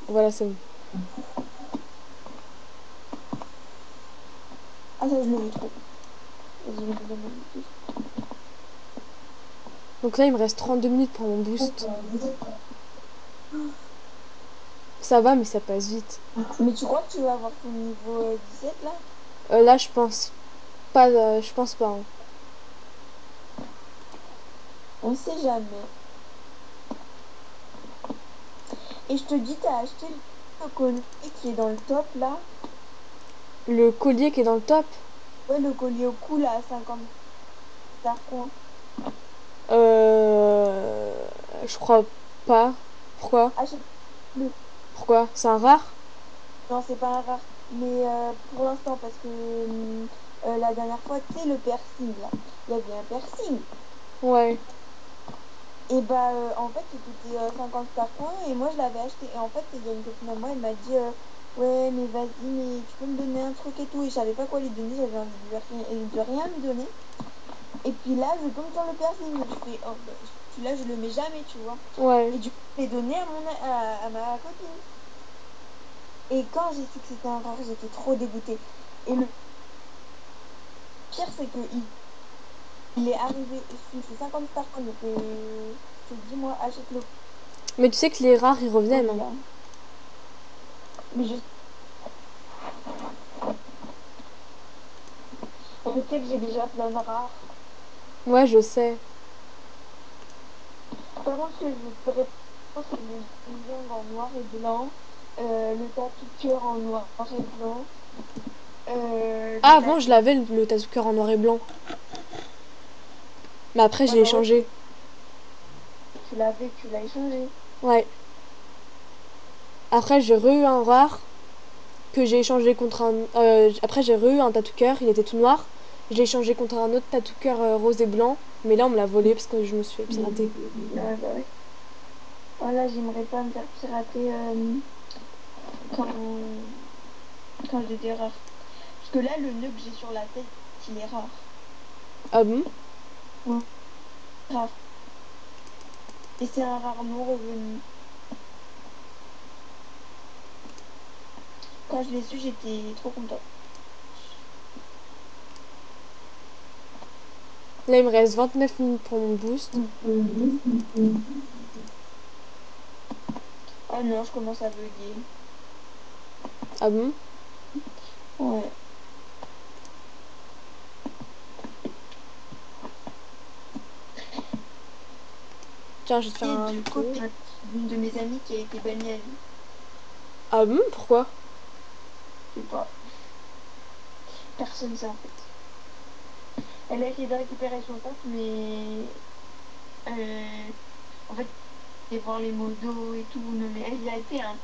Voilà, c'est bon. Ah, ça, je le veux trop. Vas-y, je me donne un peu. Donc là, il me reste 32 minutes pour mon boost. Ça va, mais ça passe vite. Mais tu crois que tu vas avoir ton niveau 17 là? Là, je pense pas. Je pense pas, hein. On sait jamais. Et je te dis, t'as acheté le collier qui est dans le top là? Le collier qui est dans le top. Ouais, le collier au cou là, à 50 d'arpent. Euh... Je crois pas. Pourquoi? Achète-le. Pourquoi? C'est un rare? Non, c'est pas un rare. Mais pour l'instant, parce que la dernière fois, tu sais, le piercing là, il y avait un piercing. Ouais. Et bah, en fait, il coûtait 50 par coin et moi, je l'avais acheté. Et en fait, il y a une copine à moi, elle m'a dit ouais, mais vas-y, mais tu peux me donner un truc et tout. Et je savais pas quoi lui donner, j'avais envie de rien lui donner. Et puis là, je tombe sur le piercing. Je fais oh, bah, celui-là, je le mets jamais, tu vois. Ouais. Et du coup, je l'ai donné à ma copine. Et quand j'ai su que c'était un rare, j'étais trop dégoûtée. Et le pire, c'est que il est arrivé sous ses 50 par coin. Donc, je te dis, moi, achète le Mais tu sais que les rares, ils reviennent, colis, hein. hein. Mais je sais que j'ai déjà plein de rares. Ouais, je sais. Par contre, ce que je voudrais, c'est le yin en noir et blanc, le tattoo cœur en noir et blanc, Ah, le avant, je tatou. l'avais, le tatou-cœur en noir et blanc. Mais après, Ouais, j'ai bah ouais, échangé. tu l'avais, tu l'as échangé. Ouais. Après, j'ai re-eu un rare que j'ai échangé contre un. Après, j'ai re-eu un tatou-cœur, il était tout noir. Je l'ai échangé contre un autre tatou-cœur rose et blanc. Mais là, on me l'a volé parce que je me suis fait pirater. Ouais, bah ouais. Voilà, j'aimerais pas me faire pirater quand, quand j'ai des rares. Parce que là, le nœud que j'ai sur la tête, il est rare. Ah bon? Ouais, rare. Et c'est un rare non revenu. Quand je l'ai su, j'étais trop contente. Là, il me reste 29 minutes pour mon boost. Oh non, je commence à bugger. Ah bon? Ouais. Tiens, je vais te faire Et un deux tour. copines d'une de mes amies qui a été bannie à vie. Ah bon? Pourquoi? Je sais pas. Personne sait en fait. Elle a essayé de récupérer son compte, mais en fait, et voir les modos et tout. Non, mais elle y a été, hein.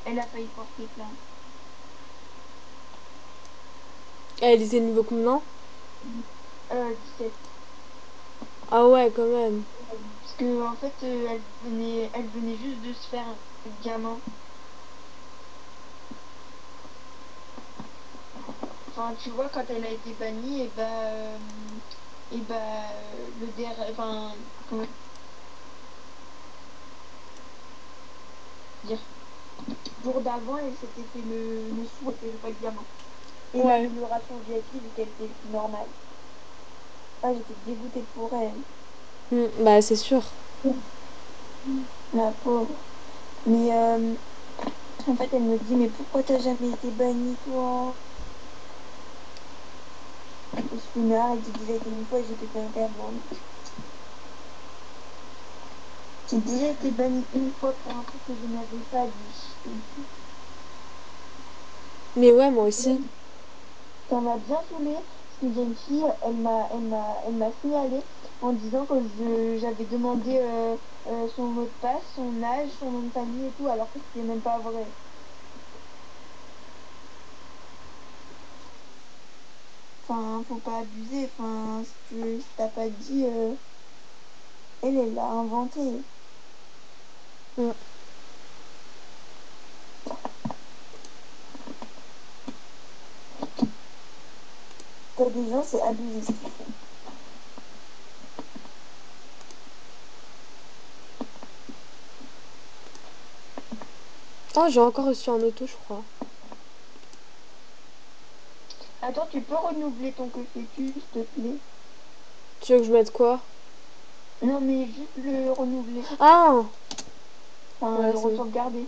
Elle a failli porter plainte. Elle était niveau combien? 17. Ah ouais, quand même. Parce que en fait, elle venait juste de se faire un gamin. Enfin, tu vois, quand elle a été bannie, le enfin, comment dire, jour d'avant, elle s'était fait le sou, elle s'était fait le gamin. Et Ouais. l'amélioration VIP vu qu'elle était normale. Ah, j'étais dégoûtée pour elle. Bah, c'est sûr. La pauvre. Mais en fait, elle me dit, mais pourquoi t'as jamais été bannie, toi? Et je fais, mais arrête, j'ai déjà été une fois et j'ai pété un câble, hein. J'ai déjà été bannie une fois pour un truc que je n'avais pas dit. Mais ouais, moi aussi. Ça m'a bien saoulée parce qu'il y a une fille, elle m'a signalé en disant que j'avais demandé son mot de passe, son âge, son nom de famille et tout, alors que c'était même pas vrai. Enfin, faut pas abuser. Enfin, si t'as pas dit, elle l'a inventé. Mm. T'as des gens, c'est abusé ce qu'ils font. Oh, j'ai encore reçu un auto, je crois. Attends, tu peux renouveler ton que fais-tu, s'il te plaît? Tu veux que je mette quoi? Non, mais juste le renouveler. Ah! Enfin, Ouais, le c'est bon. re-sauvegarder.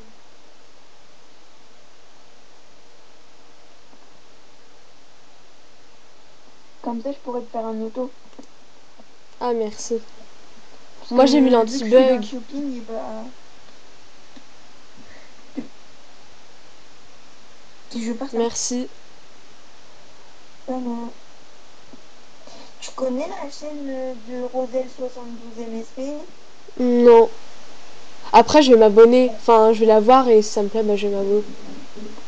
Comme ça, je pourrais te faire un auto. Ah, merci. Parce Moi, j'ai mis que vu que je suis dans le l'anti-bug. shopping, et bah... Si je veux pas ça. Merci. Ah non. Tu connais la chaîne de Roselle 72 MSP? Non. Après, je vais m'abonner. Enfin, je vais la voir et si ça me plaît, bah, je vais m'abonner.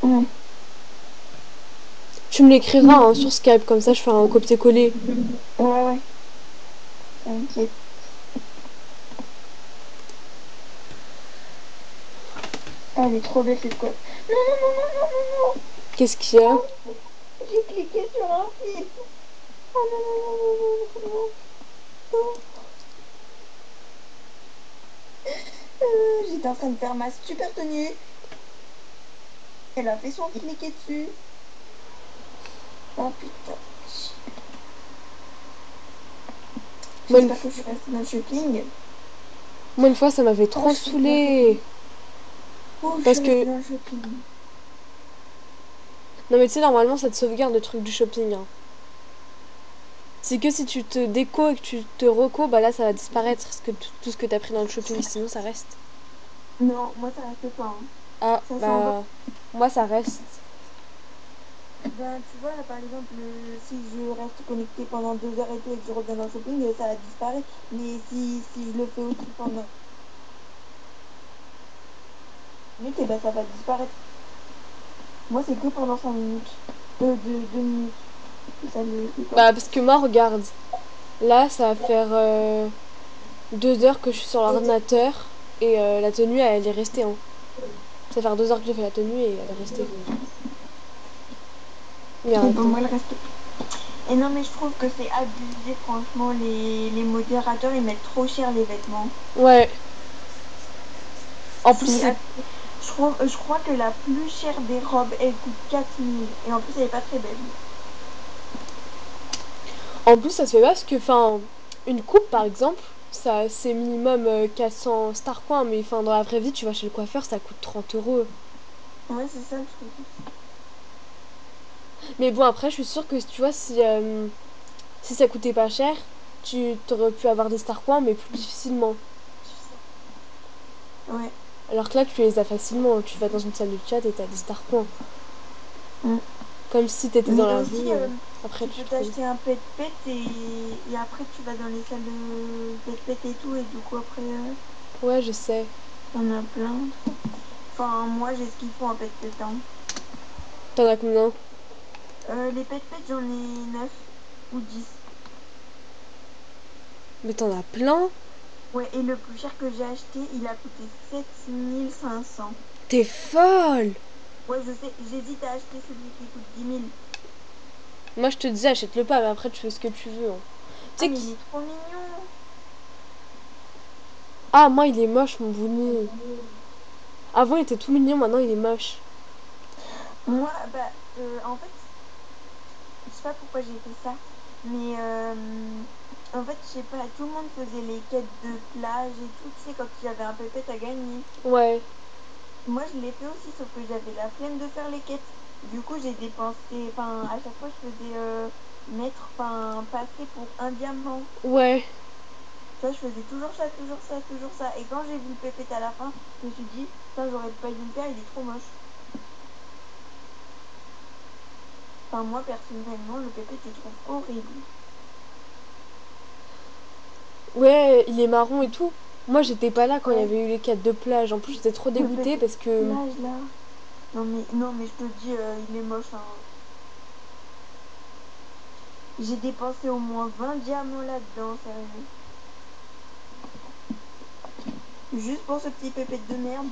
Ouais. Tu me l'écriras hein, sur Skype, comme ça je ferai un copier-coller. Ouais, ouais. T'inquiète. Ah, elle est trop belle cette coiffe. Non, non, non, non, non, non, non. Qu'est-ce qu'il y a? Oh, j'ai cliqué sur un fil. Oh non, non, non, non, non, non, non. J'étais en train de faire ma super tenue. Elle a fait son cliquer dessus. Oh putain. Moi J'espère que je suis restée dans le shopping. une fois, ça m'avait Oh, trop je suis bien saoulé. fatiguée. Oh, je suis Parce restée que, dans le shopping. non mais tu sais, normalement, ça te sauvegarde le truc du shopping. Hein. C'est que si tu te déco et que tu te reco, bah là, ça va disparaître tout ce que t'as pris dans le shopping. Sinon, ça reste. Non, moi ça reste pas. Hein. Ah, Ça s'en va. bah, moi, ça reste. Ben, tu vois, là par exemple, si je reste connectée pendant 2 heures et tout et que je reviens dans le shopping, ça a disparu. Mais si je le fais aussi pendant 1 minute, et ben ça va disparaître. Moi, c'est que pendant 5 minutes. 2 minutes. Et ça le fait pas. Bah, parce que moi, regarde. Là, ça va faire 2 heures que je suis sur l'ordinateur. Et la tenue, elle est restée. Hein. Ça va faire 2 heures que j'ai fait la tenue et elle est restée. Mais Et ben attends. moi, le reste. Et non, mais je trouve que c'est abusé, franchement. Les modérateurs, ils mettent trop cher les vêtements. Ouais. En plus, C'est c'est je crois que la plus chère des robes, elle coûte 4 000. Et en plus, elle est pas très belle. En plus, ça se fait pas parce que, enfin, une coupe par exemple, ça c'est minimum 400 Star coin, mais enfin, dans la vraie vie, tu vas chez le coiffeur, ça coûte 30 euros. Ouais, c'est ça le truc. Mais bon, après, je suis sûre que tu vois, si ça coûtait pas cher, tu t'aurais pu avoir des Star coin, mais plus difficilement. Ouais. Alors que là, tu les as facilement. Tu vas dans une salle de chat et t'as des Star coin. Mm. Comme si t'étais dans Mais la aussi, rue, après tu tu peux trouves. t'acheter un pet-pet et après tu vas dans les salles de pet-pet et tout. Et du coup, après, Ouais, je sais. t'en as plein. Enfin, moi, j'ai ce qu'il faut en pet-pet. Hein. T'en as combien? Les pet-pet, j'en ai 9 ou 10. Mais t'en as plein? Ouais, et le plus cher que j'ai acheté, il a coûté 7 500. T'es folle! Ouais, je sais, j'hésite à acheter celui qui coûte 10 000. Moi, je te disais, achète-le pas, mais après, tu fais ce que tu veux. Hein. Tu Ah, sais mais qui. il est trop mignon. Ah, moi, il est moche, mon Bouni. Avant, il était tout mignon, maintenant, il est moche. Moi, bah, en fait, je sais pas pourquoi j'ai fait ça, mais en fait, je sais pas, tout le monde faisait les quêtes de plage et tout, tu sais, quand il y avait un pépette à gagner. Ouais. Moi, je l'ai fait aussi, sauf que j'avais la flemme de faire les quêtes. Du coup, j'ai dépensé, enfin, à chaque fois, je faisais mettre, enfin, passer pour un diamant. Ouais. Tu vois, je faisais toujours ça, toujours ça, toujours ça. Et quand j'ai vu le pépette à la fin, je me suis dit, putain, j'aurais pas dû le faire, il est trop moche. Enfin, moi, personnellement, le pépette, je le trouve horrible. Ouais, il est marron et tout. Moi, j'étais pas là quand il y Ouais, avait eu les quêtes de plage. En plus, j'étais trop le dégoûtée pépette parce que. plage, là. Non, mais je te dis, il est moche, hein. J'ai dépensé au moins 20 diamants là-dedans, sérieux. Juste pour ce petit pépette de merde.